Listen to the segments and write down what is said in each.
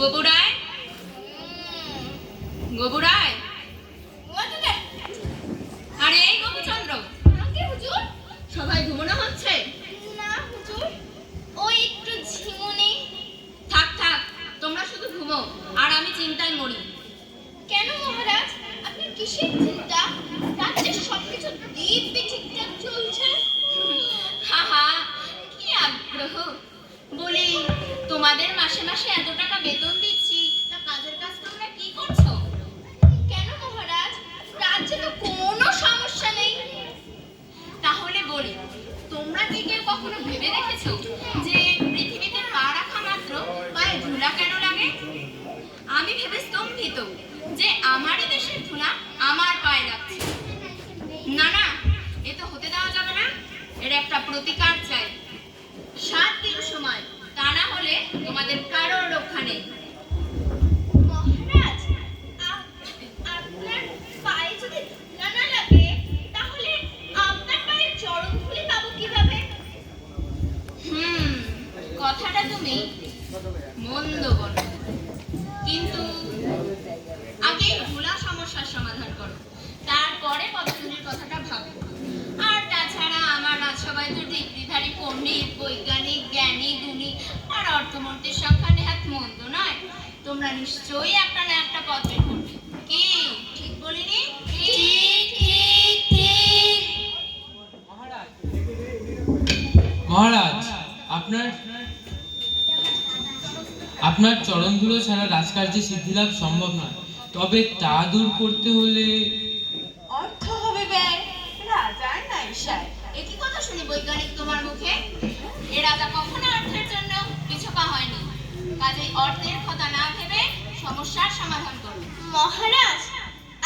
গোবুরায়, গোবুরায়, আরে এই গোপুচন্দ্র, হুজুর। সবাই ঘুমানো হচ্ছে? না হুজুর, ওই একটু ঝিমুনি। থাক থাক, তোমরা শুধু ঘুমো আর আমি চিন্তায় মরি। কেন মহারাজ, আপনার কিসের চিন্তা? রাজ্যের সবকিছু দিব্যি ঠিকঠাক চলছে। হাহা, কি আগ্রহ! বলি, তোমাদের মাসে মাসে এত টাকা বেতন দিচ্ছি, তা কাজের কাজ তোমরা কি করছো? কেন মহারাজ, রাজ্যে তো কোনো সমস্যা নেই। তাহলে বলি, তোমরা কি কেউ কখনো ভেবে দেখেছো যে পৃথিবীতে পা রাখা মাত্র পায়ে ধুলা কেন লাগে? আমি ভেবে স্তম্ভিত যে আমারই দেশের ধুলা আমার পায়ে লাগছে। না না, এ তো হতে দেওয়া যাবে না। এর একটা প্রতিকার চাই। 7 দিন সময়, তা না হলে তোমাদের কারোর রক্ষা নেই। মহারাজ, আপনার পায়ে যদি ধুলা না লাগে, তাহলে আপনার পায়ের চরণ ধুলি পাবো কিভাবে? কথাটা তুমি মন্দ বলো, কিন্তু আগে ধুলা সমস্যার সমাধান করো, তারপরে পদ্ধতির কথাটা ভাবো। আর তাছাড়া আমার রাজসভায় তো ডিগ্রিধারী পণ্ডিত, বৈজ্ঞানিক, জ্ঞানী, গুণী আর অর্থমন্ত্রীর সংখ্যা নেহাত মন্দ নয়। তোমরা নিশ্চয়ই একটা না একটা পদ বের করবে। কি ঠিক বলিনি? ঠিক ঠিক ঠিক। মহারাজ, আপনার চরণ ধুলো ছাড়া রাজকার্যে সিদ্ধিলাভ সম্ভব নয়। তবে তা দূর করতে হলে অর্থ হবে ব্যয়। রাজার নাই সায়। একই কথা শুনি বৈজ্ঞানিক তোমার মুখে। এ রাজা কখনো অর্থের জন্য পিছপা হয়নি। কাজেই অর্থের কথা না ভেবে সমস্যার সমাধান করুন। মহারাজ,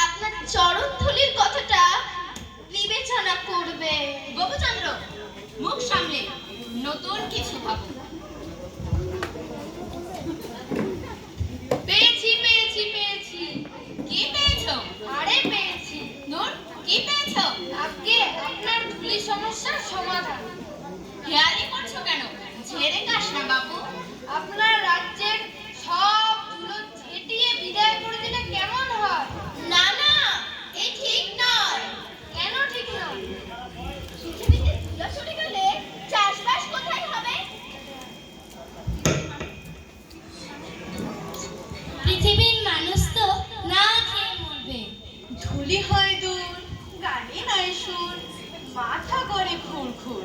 আপনার চরণ ধুলির কথাটা বিবেচনা করবে। গোপচন্দ্র, মুখ সামলে নতুন কিছু ভাবো। পেয়েছি পেয়েছি পেয়েছি। কি পেয়েছো? আরে পেয়েছি। নূর, কি পেয়েছো? আগে আপনার ধুলি সমস্যার সমাধান। হেয়ালি করছো কেন? ঝেড়ে কাশ না বাবু। আপনার রাজ্যের সব ধুলো ঝেঁটিয়ে বিদায় করে দিলে কেমন হয়? না না, এই ঠিক নয়। কেন ঠিক নয়? পৃথিবীতে ধুলো চলে গেলে চাষবাস কোথায় হবে? পৃথিবীর মানুষ তো না খেয়ে মরবে। ধুলি হয় দূর, গানে নাই সুর, মাথা করে খুর খুর।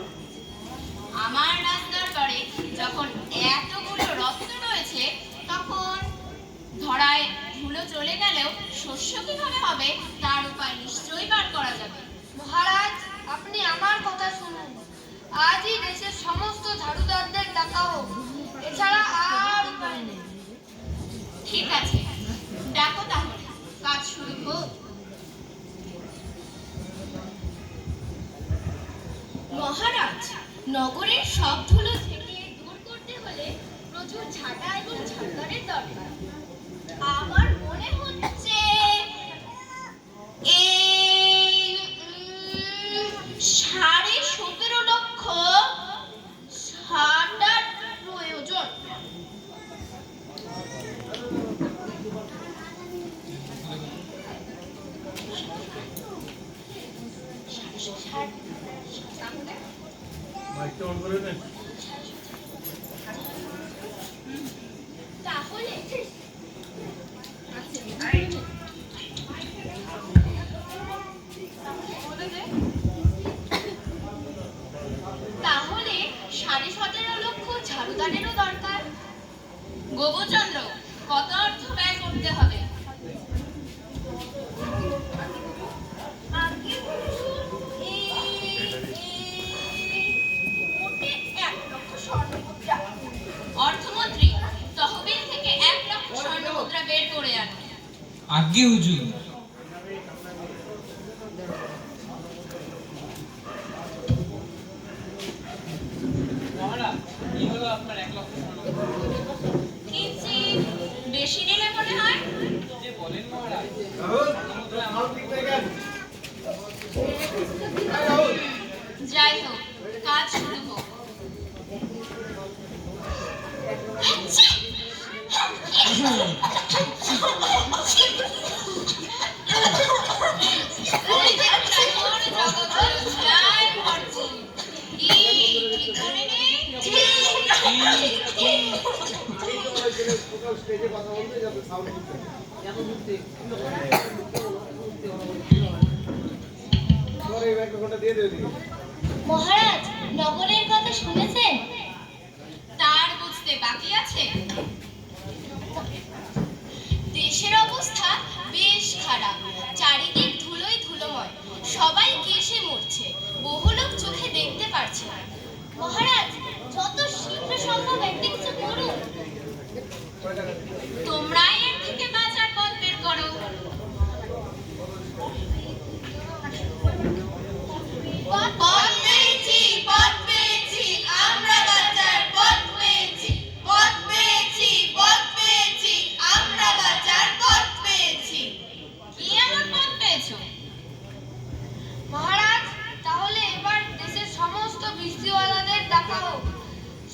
আমার রাজদরবারে যখন এতগুলো রত্ন রয়েছে, তখন ধরায় ধুলো চলে গেলেও শস্য কিভাবে হবে তার উপায় নিশ্চয়ই বার করা যাবে। মহারাজ, আপনি আমার কথা শুনুন। আজই দেশের সমস্ত ঝাড়ুদারদের ডাকা হোক। এছাড়া আর উপায় নেই। ঠিক আছে, ডাকো তাহলে, কাজ শুরু হোক। মহারাজ, নগরের সব ধুলো ঝেঁটিয়ে দূর করতে হলে প্রচুর ঝাঁটা এবং ঝাড়ুদারের দরকার। আমার মনে হচ্ছে এই 17.5 লক্ষ ঝাঁটার প্রয়োজন। তাহলে তাহলে 17.5 লক্ষ ঝাড়ুদারেরও দরকার। গোবচন্দ্র, কত অর্থ ব্যয় করতে হবে? আগে মোটে 1 লক্ষ স্বর্ণমুদ্রা। অর্থমন্ত্রী, তহবিল থেকে 1 লক্ষ স্বর্ণমুদ্রা বের করে আন। আজ্ঞে হুজুর। মহারাজ, এই হলো আপনার 1 লক্ষ কিঞ্চি বেশি নিলে মনে হয়। যে বলেন মহারাজ। যাই হোক, কাজ শুরু হোক। আচ্ছা মহারাজ, নগরের কথা শুনেছেন? তার বুঝতে বাকি আছে? দেশের অবস্থা বেশ খারাপ, চারিদিক ধুলোই ধুলোময়, সবাই কেশে মরছে, বহু লোক চোখে দেখতে পারছে না। মহারাজ, যত শীঘ্র সম্ভব একটা কিছু করুন। তোমরা এর থেকে বাঁচার পথ বের করো। পথ পেয়েছি, পথ পেয়েছি, আমরা বাঁচার পথ পেয়েছি, পথ পেয়েছি, পথ পেয়েছি, আমরা বাঁচার পথ পেয়েছি। কি এমন পথ পেয়েছো? মহারাজ, তাহলে এবার দেশের সমস্ত বৃষ্টিওয়ালাদের ডাকা হোক,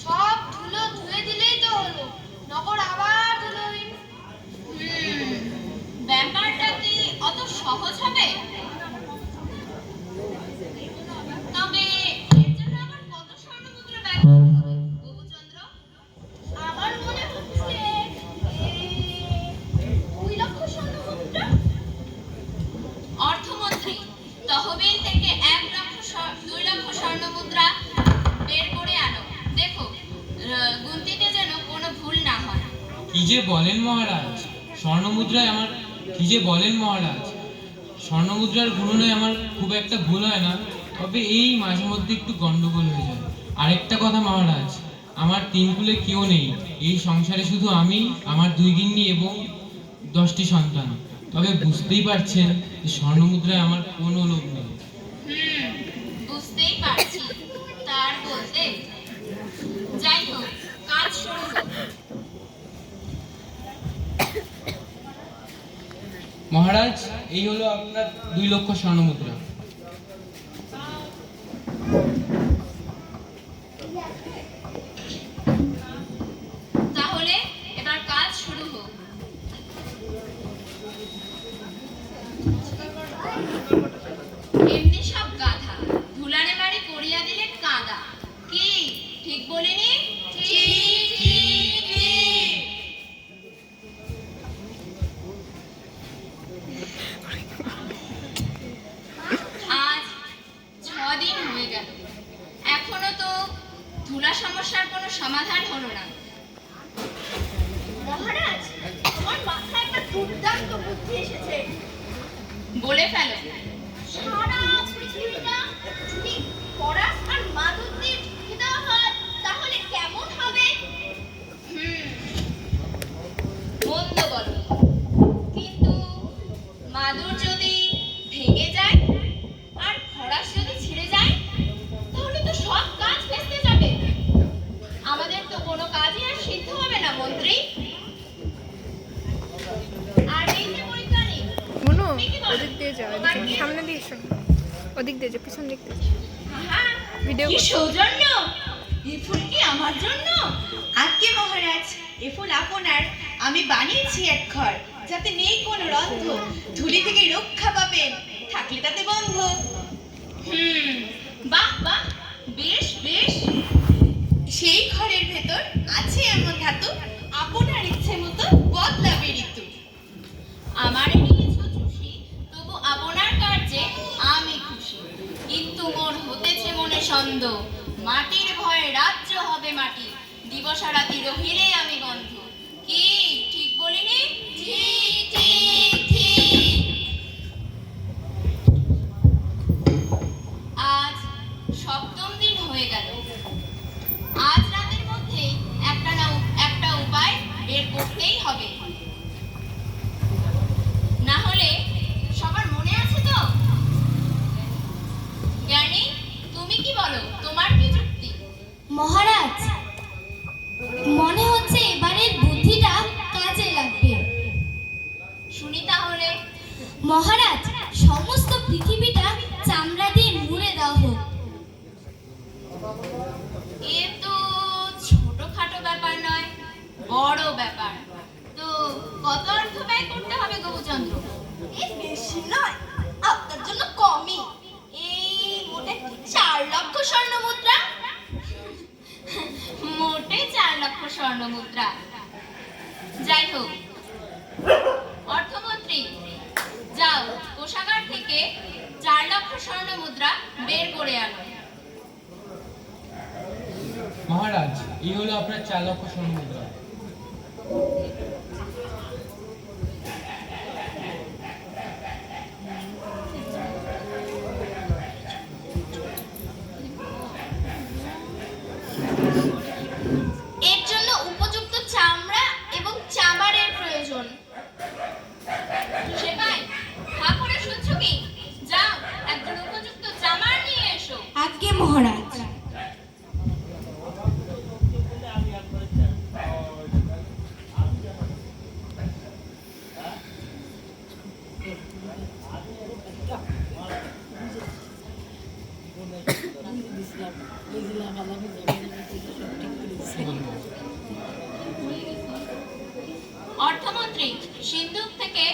সব ধুলো ধুয়ে দিলেই তো হলো, নগর আবার ধুলোহীন। ব্যাপারটা কি অত সহজ হবে? তবে এর জন্য আবার কত স্বর্ণমুদ্রা ব্যয় করতে হবে গোপচন্দ্র? আমার মনে হচ্ছে 2 লক্ষ স্বর্ণমুদ্রা। অর্থমন্ত্রী, তহবিল থেকে 2 লক্ষ স্বর্ণমুদ্রা বের করে আনো। দেখো গুনতিতে যেন কোনো ভুল না হয়। কি যে বলেন মহারাজ, স্বর্ণমুদ্রায় আমার কি যে বলেন মহারাজ, স্বর্ণমুদ্রার গুণনে আমার খুব একটা ভুল হয় না, তবে এই মাঝে মধ্যে একটু গন্ডগোল হয়ে যায়। আরেকটা কথা মহারাজ, আমার 3 কুলে কেউ নেই, এই সংসারে শুধু আমি, আমার 2 গিন্নি এবং 10টি সন্তান। তবে বুঝতেই পারছেন যে স্বর্ণমুদ্রায় আমার কোনো লোভ নেই। বুঝতেই পারছি। তার বলতে যাই হোক, কাজ শুরু হোক। মহারাজ, এই হলো আপনার 2 লক্ষ স্বর্ণমুদ্রা। তাহলে এবার কাজ শুরু হোক। এমনি সব গাধা, ধুলারে বাড়ি করিয়া দিলে কাদা। কি ঠিক বলিনি? ঠিক, ঠিক, ঠিক। আজ 6 দিন হয়ে গেল, এখনো তো ধুলা সমস্যার কোনো সমাধান হলো না। মহারাজ, আমার মাথায় একটা দুর্দান্ত বুদ্ধি এসেছে। বলে ফেলো। সারা পৃথিবীটা যদি পরাস আর মাদুর দিয়ে ঢেকে দেওয়া হয়, তাহলে কেমন হবে? মন্দ বলো, কিন্তু মাদুর যদি ভেঙে যায় আর খরাস যদি ছিঁড়ে যায়, তাহলে তো সব কাজ ভেস্তে যাবে। আমাদের তো কোনো কাজই আর সিদ্ধ হবে না মন্ত্রী। আর এই যে বৈজ্ঞানিক, মনু, তুমি কি বলো? ওদিক দিয়ে যাও, তোমার এদিকে কি- সামনে দিয়ে এসো, ওদিক দিয়ে যাও, পিছন দিক দিয়ে যাও। হ্যাঁ, ভিডিও কি করছি। সৌজন্য! এই ফুল কি আমার জন্য? আজ্ঞে মহারাজ, এ ফুল আপনার। আমি বানিয়েছি এক ঘর, যাতে নেই কোনো রন্ধ, ধুলি থেকে রক্ষা পাবেন, থাকলে তাতে বন্ধ। বাহ বাহ, বেশ বেশ। সেই ঘরের ভেতর আছে এমন ধাতু, আপনার ইচ্ছে মতো বদলাবে ঋতু। আমার নিয়েছ চুষি, তবু আপনার কার্যে আমি খুশি। কিন্তু মোর হতেছে মনে সন্দেহ, মাটির ভয়ে রাজ্য হবে মাটি, দিবসারাতি রহিলে আমি গন্ধ। কি ঠিক বলিনি? ঠিক, ঠিক, ঠিক। আজ 7ম দিন হয়ে গেল। আজ রাতের মধ্যেই একটা উপায় বের করতেই হবে, না হলে সবার মনে আছে তো? জ্ঞানী, তুমি কি বলো? তোমার কি যুক্তি? মহারাজ, মনে হচ্ছে এবারের বুদ্ধিটা কাজে লাগবে। শুনি তাহলে। মহারাজ, সমস্ত পৃথিবীটা চামড়া দিয়ে মুড়ে দেওয়া হোক। এ তো ছোটখাটো ব্যাপার নয়, বড় ব্যাপার। তো কত অর্থ ব্যয় করতে হবে গোপচন্দ্র? এ বেশি নয়, আপনার জন্য কমই। এই মোটে 4 লক্ষ স্বর্ণমুদ্রা। মোটে 4 লক্ষ স্বর্ণমুদ্রা। যাই হোক, 4 লক্ষ স্বর্ণ মুদ্রা বের করে আনো। মহারাজ, এই হলো আপনার 4 লক্ষ স্বর্ণ মুদ্রা। এর জন্য উপযুক্ত চামড়া এবং চাবারের প্রয়োজন। সেবাই, হা করে শুনছো কি? যাও, একজন উপযুক্ত চামার নিয়ে এসো। আজ্ঞে মহারাজ। অর্থমন্ত্রী, সিন্ধুক থেকে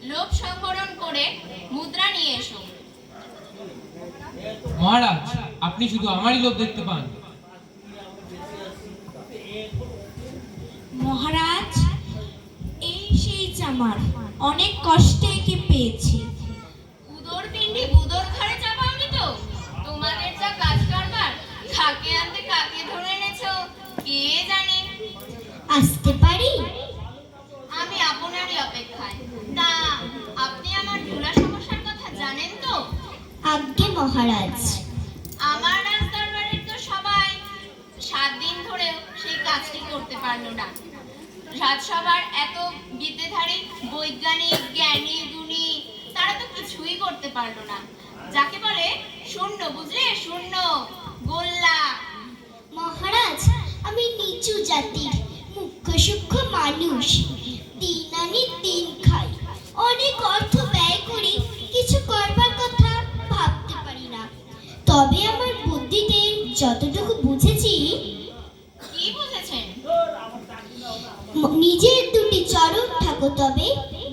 লোভ সংবরণ করে মুদ্রা নিয়ে এসো। মহারাজ, আপনি শুধু আমারই লোভ দেখতে পান। মহারাজ, এই সেই চামার, অনেক কষ্টে একে পেয়েছি। উদর পিণ্ডি বুদর ঘরে চাপাওনি তো? তোমাদের যা কাজ কারবার, কাকে আনতে কাকে ধরে এনেছো কে জানে। আসতে পারি? আমি আপনারই অপেক্ষায়। তা আপনি আমার ঝুলা সমস্যার কথা জানেন তো? আজ্ঞে মহারাজ। আমার রাজদরবারের তো সবাই 7 দিন ধরেও সেই কাজটি করতে পারলো না। রাজসভার এত বিদ্যেধারী বৈজ্ঞানিক জ্ঞানী গুণী, তারা তো কিছুই করতে পারলো না। যাকে বলে শূন্য, বুঝলে? শূন্য, গোল্লা। মহারাজ, আমি নিচু জাতির মুখ্য সূক্ষ্ম মানুষ। দিন আনি দিন খাই, অনেক অর্থ ব্যয় করি, কিছু করবার কথা ভাবতে পারি না। তবে আমার বুদ্ধিতে যতটুকু বুঝেছি, কি বুঝেছেন? নিজের দুটি চরণ থাকো, তবে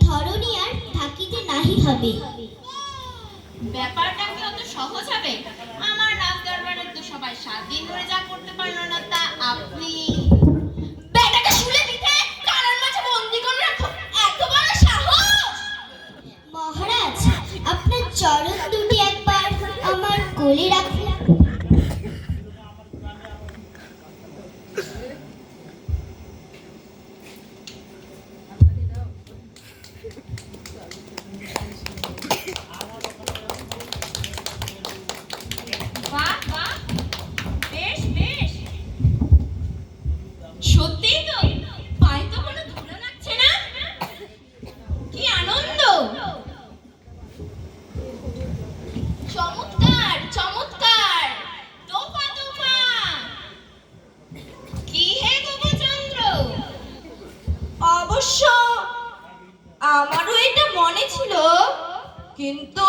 ধরণী আর থাকিতে নাহি হবে। ব্যাপারটা কি অত সহজ হবে? আমার রাজদরবারের তো সবাই 7 দিন ধরে যা করতে পারলো না, তা আপনি? বেটাকে শুলে দিতে কানের মাঝে বন্দি করে রাখো, এত বড় সাহস! মহারাজ, আপনার চরণ দুটি একবার আমার কোলে রাখুন। বাহ বাহ, বেশ বেশ। সত্যিই তো, পায়ে তো কোনো ধুলো লাগছে না। কি আনন্দ! চমৎকার চমৎকার, তোফা তোফা। কি হে গোপচন্দ্র? অবশ্য আমারও এটা মনে ছিল, কিন্তু